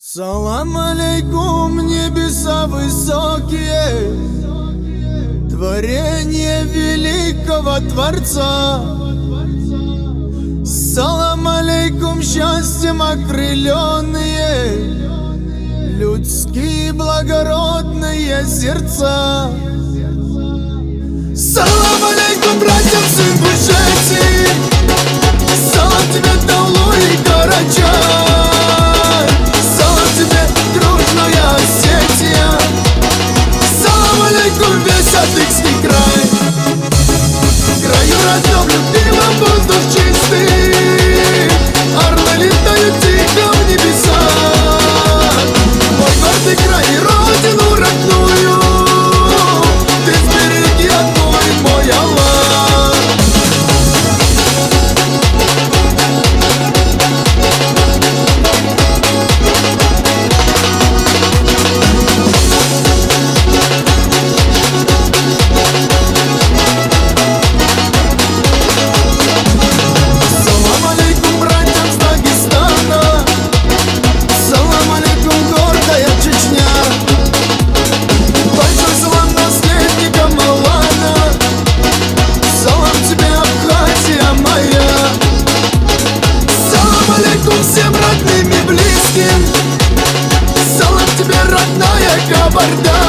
Салам алейкум, небеса высокие, творение великого Творца. Салам алейкум, счастьем окрыленные, людские благородные сердца. Салам алейкум, братьям, сын Бушети, салам тебе, Даулу и Карачай, салам тебе, дружная Осетия, салам алейкум, весь Адыгский край. В краю родном, любимом, воздух чистый, орлы летают тихо в небеса. Мой гордый край и родину родную ты сбереги, одной мой Аллах. Салам алейкум, братьям с Дагестана, салам алейкум, гордая Чечня. Большой салам наследникам Алана, салам тебе, Абхазия моя. Салам алейкум всем родным и близким, салам тебе, родная Кабарда.